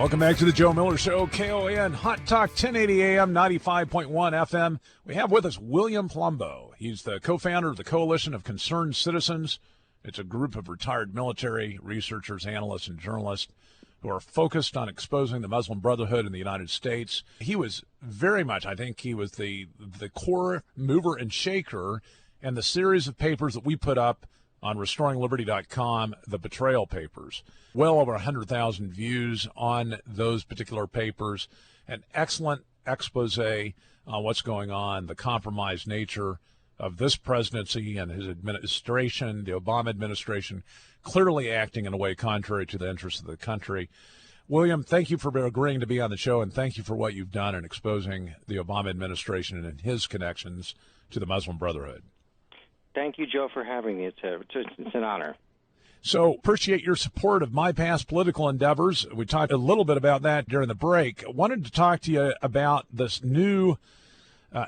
Welcome back to the Joe Miller Show, KON, Hot Talk, 1080 AM, 95.1 FM. We have with us William Palumbo. He's the co-founder of the Coalition of Concerned Citizens. It's a group of retired military researchers, analysts, and journalists who are focused on exposing the Muslim Brotherhood in the United States. He was very much, I think he was the core mover and shaker in the series of papers that we put up on RestoringLiberty.com, the Betrayal papers. Well over 100,000 views on those particular papers. An excellent expose on what's going on, the compromised nature of this presidency and his administration, the Obama administration, clearly acting in a way contrary to the interests of the country. William, thank you for agreeing to be on the show, and thank you for what you've done in exposing the Obama administration and his connections to the Muslim Brotherhood. Thank you, Joe, for having me. It's an honor. So appreciate your support of my past political endeavors. We talked a little bit about that during the break. I wanted to talk to you about this new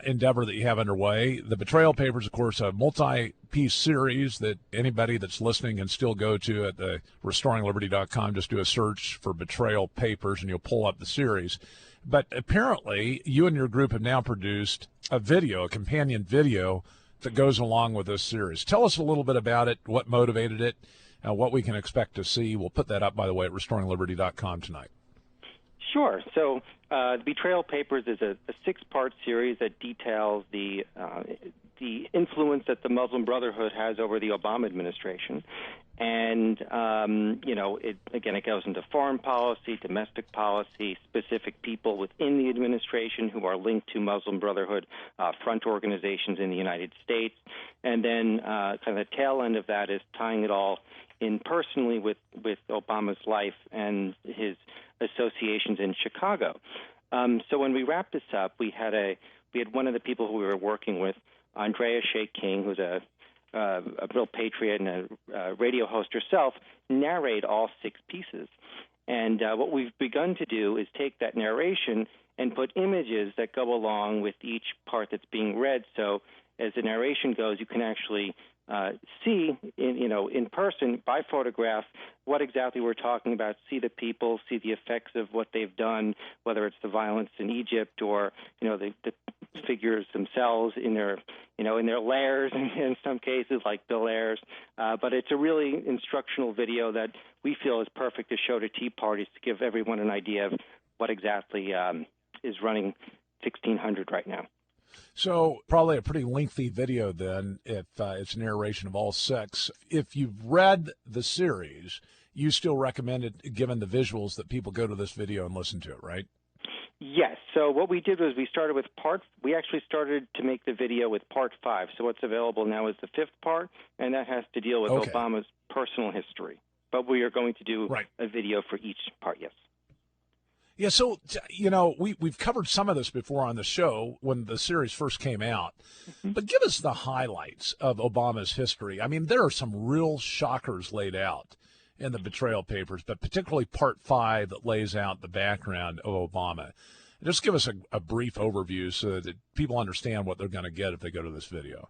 endeavor that you have underway. The Betrayal Papers, of course, a multi-piece series that anybody that's listening can still go to at the RestoringLiberty.com. Just do a search for Betrayal Papers and you'll pull up the series. But apparently you and your group have now produced a video, a companion video, that goes along with this series. Tell us a little bit about it, what motivated it, what we can expect to see. We'll put that up, by the way, at RestoringLiberty.com tonight. Sure. So the Betrayal Papers is a six-part series that details the influence that the Muslim Brotherhood has over the Obama administration. And, it goes into foreign policy, domestic policy, specific people within the administration who are linked to Muslim Brotherhood front organizations in the United States. And then kind of the tail end of that is tying it all in personally with Obama's life and his associations in Chicago. So when we wrapped this up, we had one of the people who we were working with, Andrea Shea King, who's a real patriot and a radio host herself, narrate all six pieces. And what we've begun to do is take that narration and put images that go along with each part that's being read. So as the narration goes, you can actually see, in person, by photograph, what exactly we're talking about, see the people, see the effects of what they've done, whether it's the violence in Egypt or, the figures themselves in their lairs in some cases, like Bill Ayers. But it's a really instructional video that we feel is perfect to show to Tea Parties to give everyone an idea of what exactly is running 1600 right now. So probably a pretty lengthy video then, if it's narration of all six. If you've read the series, you still recommend it, given the visuals, that people go to this video and listen to it, right? Yes. So what we did was we actually started to make the video with part 5. So what's available now is the 5th part, and that has to deal with Obama's personal history. But we are going to do a video for each part, yes. Yeah, so, we've covered some of this before on the show when the series first came out. Mm-hmm. But give us the highlights of Obama's history. I mean, there are some real shockers laid out in the Betrayal Papers, but particularly Part 5 that lays out the background of Obama. Just give us a brief overview so that people understand what they're going to get if they go to this video.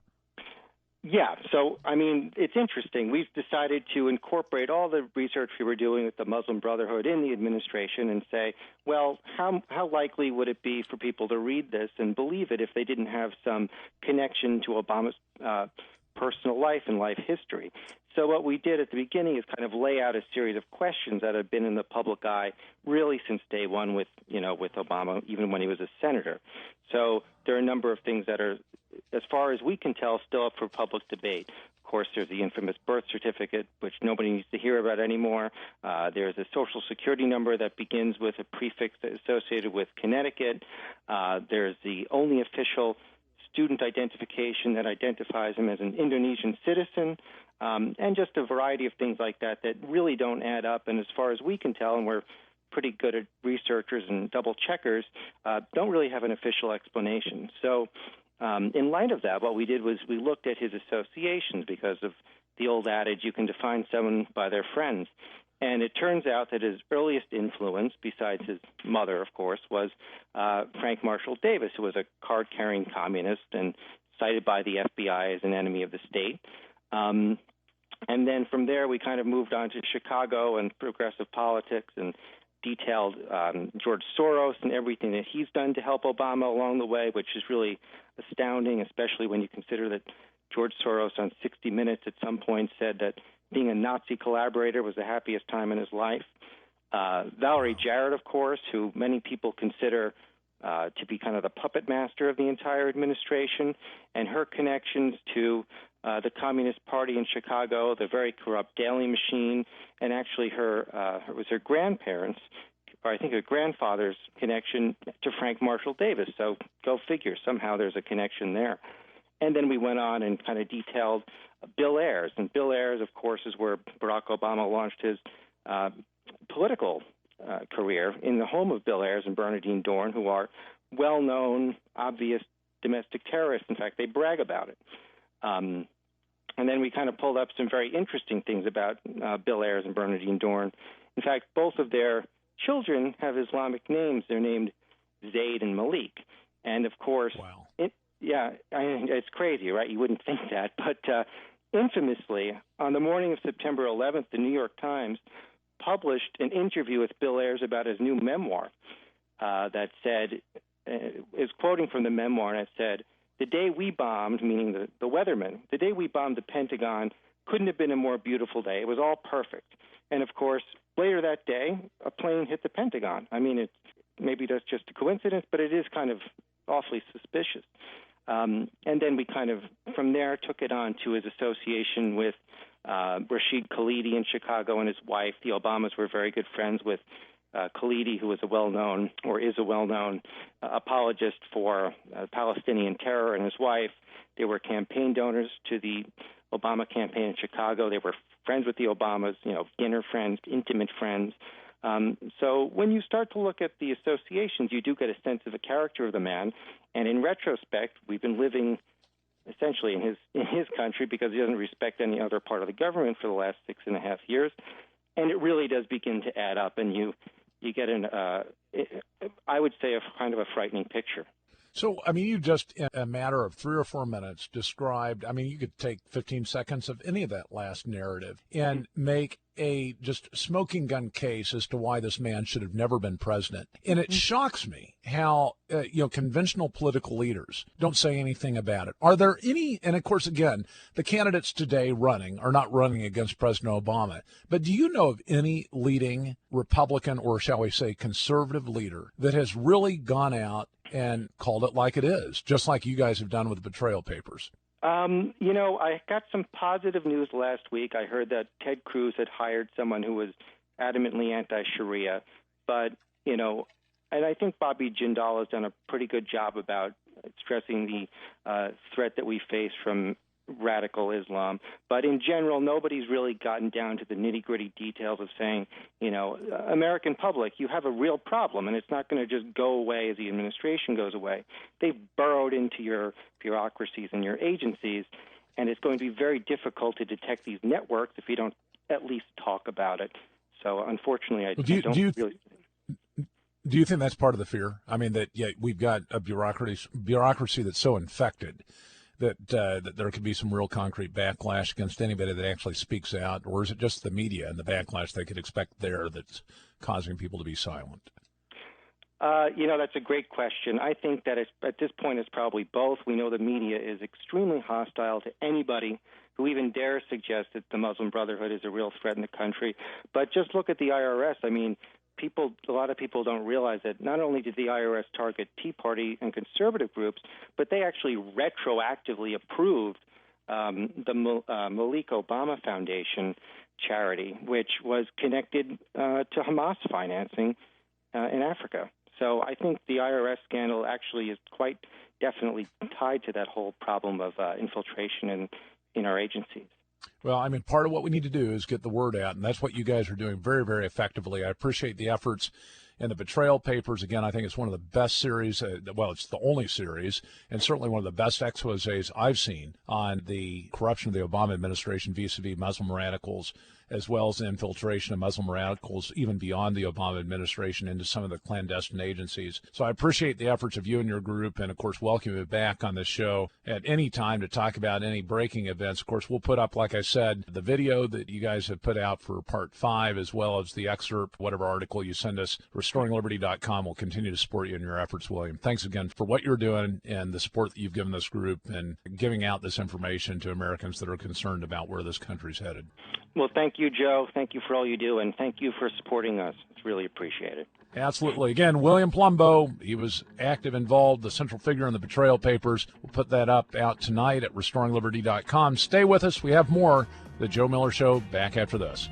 Yeah, so, it's interesting. We've decided to incorporate all the research we were doing with the Muslim Brotherhood in the administration and say, well, how likely would it be for people to read this and believe it if they didn't have some connection to Obama's personal life and life history? So what we did at the beginning is kind of lay out a series of questions that have been in the public eye really since day one with Obama, even when he was a senator. So there are a number of things that are, as far as we can tell, still up for public debate. Of course, there's the infamous birth certificate, which nobody needs to hear about anymore. There's a Social Security number that begins with a prefix associated with Connecticut. There's the only official student identification that identifies him as an Indonesian citizen, and just a variety of things like that really don't add up. And as far as we can tell, and we're pretty good at researchers and double checkers, don't really have an official explanation. So in light of that, what we did was we looked at his associations because of the old adage, you can define someone by their friends. And it turns out that his earliest influence, besides his mother, of course, was Frank Marshall Davis, who was a card-carrying communist and cited by the FBI as an enemy of the state. And then from there, we kind of moved on to Chicago and progressive politics and detailed George Soros and everything that he's done to help Obama along the way, which is really astounding, especially when you consider that George Soros on 60 Minutes at some point said that being a Nazi collaborator was the happiest time in his life. Valerie Jarrett, of course, who many people consider to be kind of the puppet master of the entire administration, and her connections to the Communist Party in Chicago, the very corrupt Daley machine, and actually it was her grandparents, or I think her grandfather's connection to Frank Marshall Davis. So go figure, somehow there's a connection there. And then we went on and kind of detailed Bill Ayers. And Bill Ayers, of course, is where Barack Obama launched his political career, in the home of Bill Ayers and Bernardine Dorn, who are well-known, obvious domestic terrorists. In fact, they brag about it. And then we kind of pulled up some very interesting things about Bill Ayers and Bernardine Dorn. In fact, both of their children have Islamic names. They're named Zayd and Malik. And, of course, wow. It's crazy, right? You wouldn't think that. But infamously, on the morning of September 11th, the New York Times published an interview with Bill Ayers about his new memoir that said, is quoting from the memoir, and it said, "The day we bombed," meaning the weathermen, "the day we bombed the Pentagon couldn't have been a more beautiful day. It was all perfect." And, of course, later that day, a plane hit the Pentagon. I mean, maybe that's just a coincidence, but it is kind of awfully suspicious. And then we kind of, from there, took it on to his association with Rashid Khalidi in Chicago and his wife. The Obamas were very good friends with Khalidi, who was is a well-known apologist for Palestinian terror, and his wife. They were campaign donors to the Obama campaign in Chicago. They were friends with the Obamas, dinner friends, intimate friends. So when you start to look at the associations, you do get a sense of the character of the man. And in retrospect, we've been living essentially in his country because he doesn't respect any other part of the government for the last 6.5 years. And it really does begin to add up, and you get I would say, a kind of a frightening picture. So, I mean, you just, in a matter of 3 or 4 minutes, described, I mean, you could take 15 seconds of any of that last narrative and make a just smoking gun case as to why this man should have never been president. And it shocks me how, conventional political leaders don't say anything about it. Are there any, and of course, again, the candidates today running are not running against President Obama, but do you know of any leading Republican, or shall we say conservative leader, that has really gone out and called it like it is, just like you guys have done with the Betrayal papers? I got some positive news last week. I heard that Ted Cruz had hired someone who was adamantly anti-Sharia. But, and I think Bobby Jindal has done a pretty good job about stressing the threat that we face from radical Islam. But in general, nobody's really gotten down to the nitty-gritty details of saying, American public, you have a real problem, and it's not going to just go away as the administration goes away. They've burrowed into your bureaucracies and your agencies, and it's going to be very difficult to detect these networks if you don't at least talk about it. So, unfortunately, I don't really... Do you think that's part of the fear? I mean, that we've got a bureaucracy that's so infected that there could be some real concrete backlash against anybody that actually speaks out, or is it just the media and the backlash they could expect there that's causing people to be silent? That's a great question. I think that at this point it's probably both. We know the media is extremely hostile to anybody who even dares suggest that the Muslim Brotherhood is a real threat in the country. But just look at the IRS. I mean, a lot of people don't realize that not only did the IRS target Tea Party and conservative groups, but they actually retroactively approved the Malik Obama Foundation charity, which was connected to Hamas financing in Africa. So I think the IRS scandal actually is quite definitely tied to that whole problem of infiltration in our agencies. Well, I mean, part of what we need to do is get the word out, and that's what you guys are doing very, very effectively. I appreciate the efforts. And the Betrayal Papers, again, I think it's one of the best series, it's the only series, and certainly one of the best exposés I've seen on the corruption of the Obama administration vis-a-vis Muslim radicals, as well as the infiltration of Muslim radicals even beyond the Obama administration into some of the clandestine agencies. So I appreciate the efforts of you and your group, and of course welcome you back on this show at any time to talk about any breaking events. Of course, we'll put up, like I said, the video that you guys have put out for part 5, as well as the excerpt, whatever article you send us. RestoringLiberty.com will continue to support you in your efforts, William. Thanks again for what you're doing and the support that you've given this group and giving out this information to Americans that are concerned about where this country's headed. Well, thank you, Joe. Thank you for all you do, and thank you for supporting us. It's really appreciated. Absolutely. Again, William Palumbo, he was active, involved, the central figure in the Betrayal Papers. We'll put that out tonight at RestoringLiberty.com. Stay with us. We have more. The Joe Miller Show back after this.